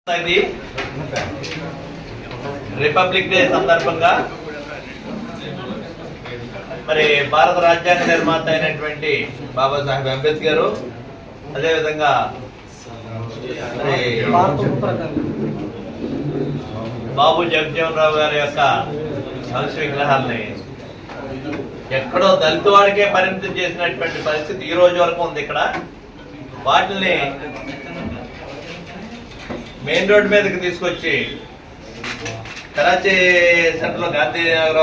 ఇది republic day సందర్భంగా మరి భారత రాజ్యాంగ నిర్మాత అయినటువంటి బాబాసాహెబ్ అంబేద్కర్ అదేవిధంగా మరి బాబు జగజ్జీవన్ రావు గారి యొక్క భవిష్య విగ్రహాలని ఎక్కడో దళిత వాడికే పరిమితం చేసినటువంటి పరిస్థితి ఈ రోజు వరకు ఉంది. ఇక్కడ వాటిని మెయిన్ రోడ్ మీదకి తీసుకొచ్చి కరాచీ సెంటర్లో గాంధీనగర్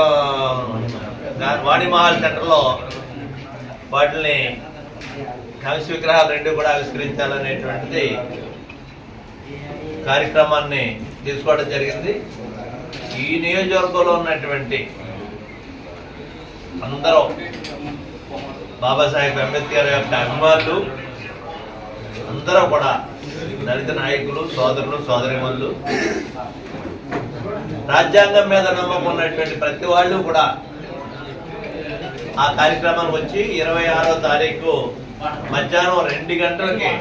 వాణిమహల్ సెంటర్లో వాటిని హంస విగ్రహాలు రెండు కూడా ఆవిష్కరించాలనేటువంటిది కార్యక్రమాన్ని తీసుకోవడం జరిగింది. ఈ నియోజకవర్గంలో ఉన్నటువంటి అందరూ బాబాసాహెబ్ అంబేద్కర్ యొక్క అభిమానులు అందరూ కూడా దళిత నాయకులు, సోదరులు, సోదరిమణులు, రాజ్యాంగం మీద నమ్మకం ఉన్నటువంటి ప్రతి వాళ్ళు కూడా ఆ కార్యక్రమానికి వచ్చి 26వ తారీఖు మధ్యాహ్నం 2 గంటలకి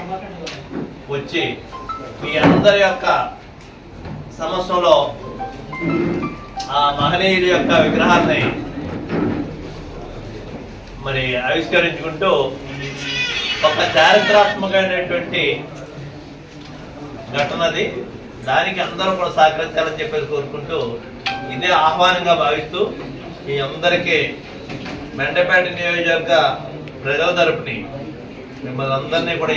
వచ్చి మీ అందరి యొక్క సమస్యలో ఆ మహనీయుడి యొక్క విగ్రహాన్ని మరి ఆవిష్కరించుకుంటూ ఒక చారిత్రాత్మకమైనటువంటి ఘటనది. దానికి అందరూ కూడా సహకరించాలని చెప్పేసి కోరుకుంటూ ఇదే ఆహ్వానంగా భావిస్తూ మీ అందరికీ మెండపేట నియోజకవర్గ ప్రజల తరపుని మిమ్మల్ని అందరినీ కూడా